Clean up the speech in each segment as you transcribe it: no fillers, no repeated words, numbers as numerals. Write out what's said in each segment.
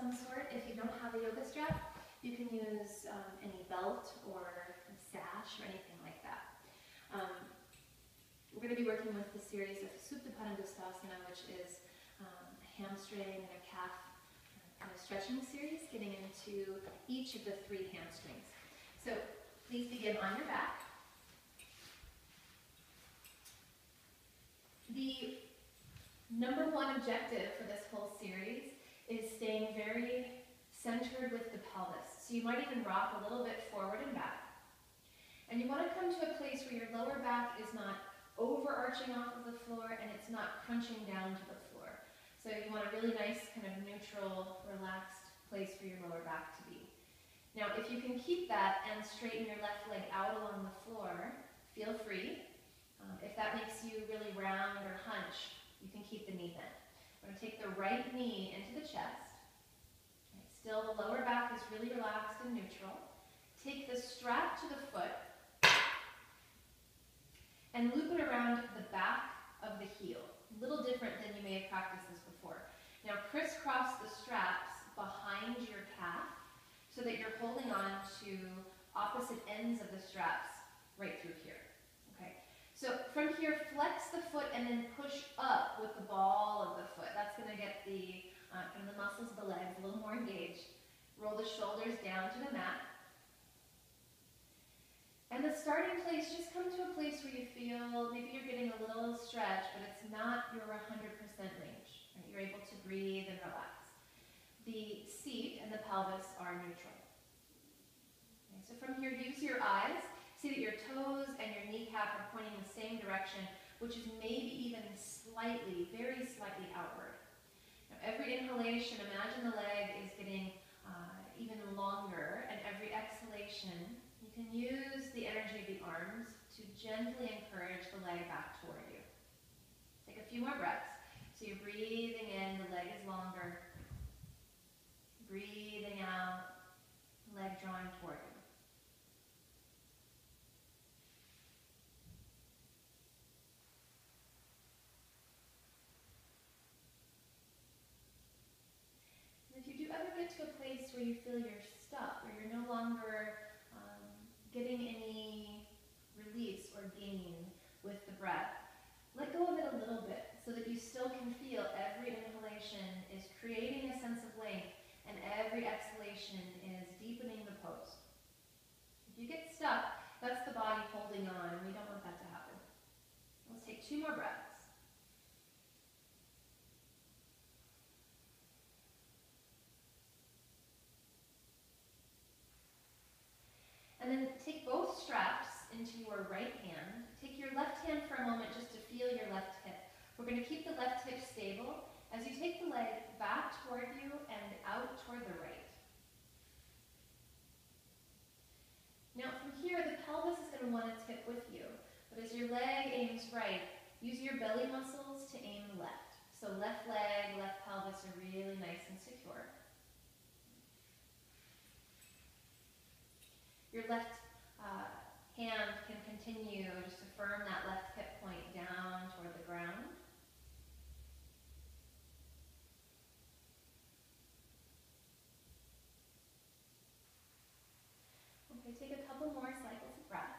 some sort. If you don't have a yoga strap, you can use any belt or a sash or anything like that. We're going to be working with the series of Supta padangusthasana, which is a hamstring and a calf kind of stretching series, getting into each of the 3 hamstrings. So please begin on your back. The number 1 objective for this whole series is staying very centered with the pelvis. So you might even rock a little bit forward and back. And you want to come to a place where your lower back is not overarching off of the floor and it's not crunching down to the floor. So you want a really nice kind of neutral, relaxed place for your lower back to be. Now if you can keep that and straighten your left leg out along the floor, feel free. If that makes you really round or hunch, you can keep the knee bent. We're going to take the right knee into the chest. Okay, still, the lower back is really relaxed and neutral. Take the strap to the foot and loop it around the back of the heel. A little different than you may have practiced this before. Now crisscross the straps behind your calf so that you're holding on to opposite ends of the straps right through here. So from here, flex the foot and then push up with the ball of the foot. That's going to get the kind of the muscles of the legs a little more engaged. Roll the shoulders down to the mat. And the starting place, just come to a place where you feel maybe you're getting a little stretch, but it's not your 100% range. Right? You're able to breathe and relax. The seat and the pelvis are neutral. Okay, so from here, use your eyes. See that your toes and your kneecap are pointing in the same direction, which is maybe even slightly, very slightly outward. Now, every inhalation, imagine the leg is getting even longer, and every exhalation, you can use the energy of the arms to gently encourage the leg back toward you. Take a few more breaths. So you're breathing in, the leg is longer. Breathing out, leg drawing toward you. To a place where you feel you're stuck, where you're no longer getting any release or gain with the breath, let go of it a little bit so that you still can feel every inhalation is creating a sense of length and every exhalation is deepening the pose. If you get stuck, that's the body holding on, and we don't want that to happen. Let's take 2 more breaths. And then take both straps into your right hand. Take your left hand for a moment just to feel your left hip. We're going to keep the left hip stable as you take the leg back toward you and out toward the right. Now from here, the pelvis is going to want its hip with you. But as your leg aims right, use your belly muscles to aim left. So left leg, left pelvis are really nice and secure. Your left hand can continue just to firm that left hip point down toward the ground. Okay, take a couple more cycles of breath.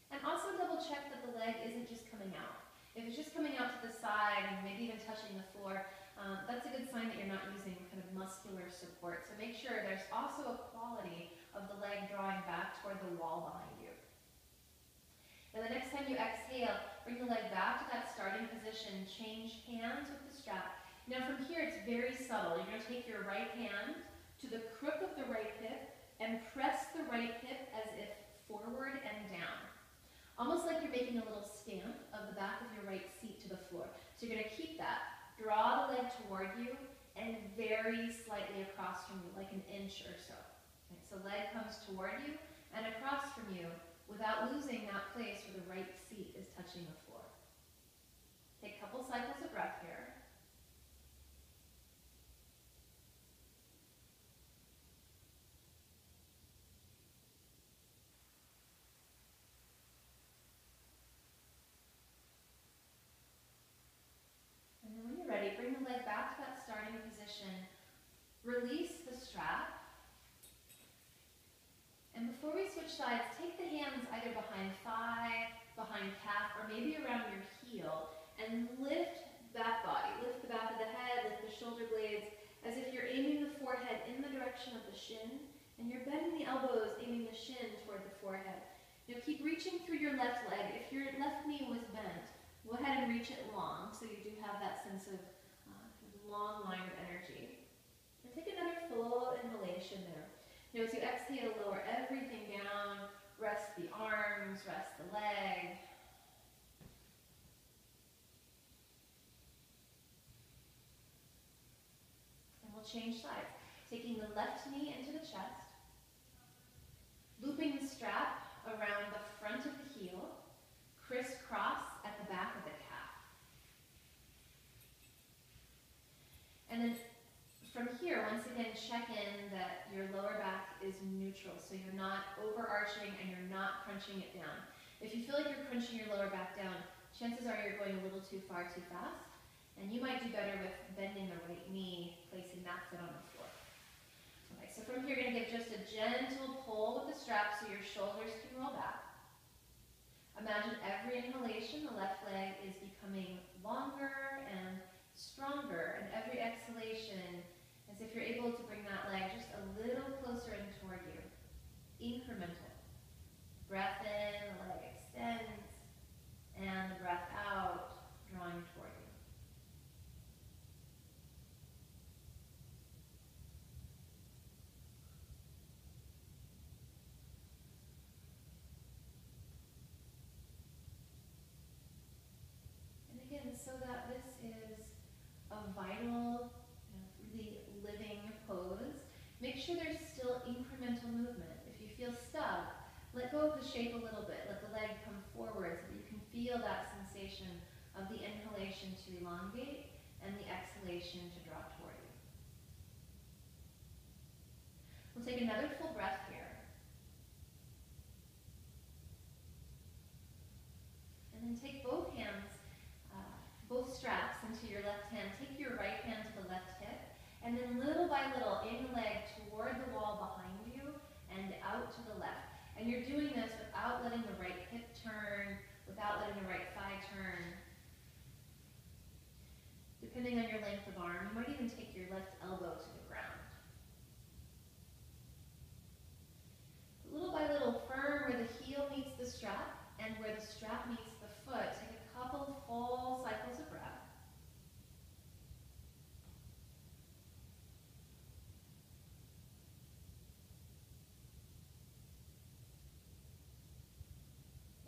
And also double check that the leg isn't just coming out. If it's just coming out to the side and maybe even touching the floor, that's a good sign that you're not using kind of muscular support. So make sure there's also a quality of the leg drawing back toward the wall behind you. Now the next time you exhale, bring the leg back to that starting position, change hands with the strap. Now from here it's very subtle. You're going to take your right hand to the crook of the right hip and press the right hip as if forward and down. Almost like you're making a little stamp of the back of your right seat to the floor. So you're going to keep that. Draw the leg toward you and very slightly across from you, like an inch or so. Okay, so leg comes toward you and across from you without losing that place where the right seat is touching the floor. Take a couple cycles of breath here. And then when you're ready, bring the leg back to that starting the shin, and you're bending the elbows, aiming the shin toward the forehead. Keep reaching through your left leg. If your left knee was bent, go ahead and reach it long so you do have that sense of long line of energy. And take another full inhalation there. As you exhale, lower everything down. Rest the arms, rest the leg. And we'll change sides. Taking the left knee into the chest. Looping the strap around the front of the heel. Crisscross at the back of the calf. And then from here, once again, check in that your lower back is neutral, so you're not overarching and you're not crunching it down. If you feel like you're crunching your lower back down, chances are you're going a little too far too fast, and you might do better with bending the right knee, placing that foot on the floor. Okay, so from here, you're going to give just a gentle pull with the strap so your shoulders can roll back. Imagine every inhalation, the left leg is becoming longer and stronger, and every exhalation, as if you're able to bring that leg just a little closer in toward you. Incremental. Breath in, the leg extends, and the breath out, drawing toward you. And again, so that this is a vital, really living pose, make sure there's still incremental movement. If you feel stuck, let go of the shape a little bit. Let the leg come forward so that you can feel that sensation of the inhalation to elongate and the exhalation to draw toward you. We'll take another full breath here. And then take both hands, both straps into your left hand. Take your right hand to the left hip. And then little by little, aim the leg toward the wall behind you and out to the left. And you're doing this without letting the right hip turn, without letting the right thigh turn. Depending on your length of arm, you might even take your left elbow to the ground. Little by little, firm where the heel meets the strap and where the strap meets the foot. Take a couple full cycles of breath.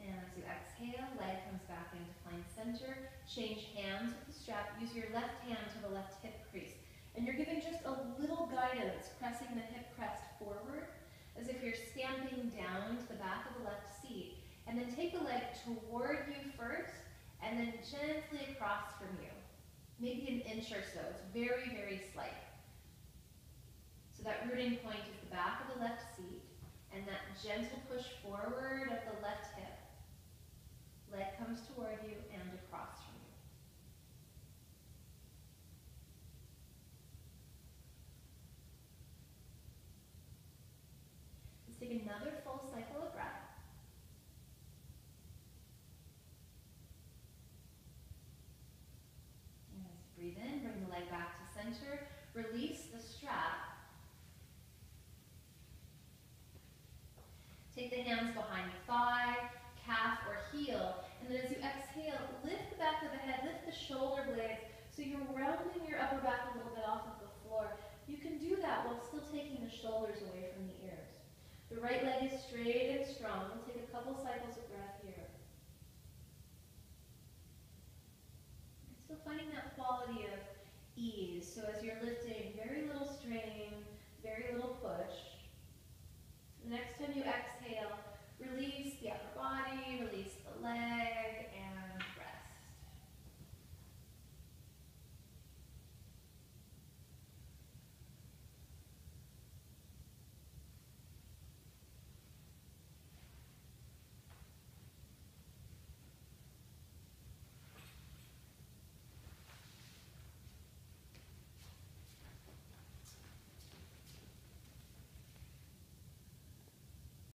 And as you exhale, leg comes back in to find center. Change hands with the strap. Use your left hand to the left hip crease. And you're giving just a little guidance, pressing the hip crest forward, as if you're stamping down to the back of the left seat. And then take the leg toward you first, and then gently across from you. Maybe an inch or so. It's very, very slight. So that rooting point is the back of the left seat, and that gentle push forward of the left hip. Leg comes toward you and across from you. Let's take another full cycle of breath. And as you breathe in, bring the leg back to center. Release the strap. Take the hands behind the thigh, calf, or heel, and then as you exhale, lift the back of the head, lift the shoulder blades, so you're rounding your upper back a little bit off of the floor. You can do that while still taking the shoulders away from the ears. The right leg is straight and strong. We'll take a couple cycles of breath here. Still finding that quality of ease, so as you're lifting, very little strain,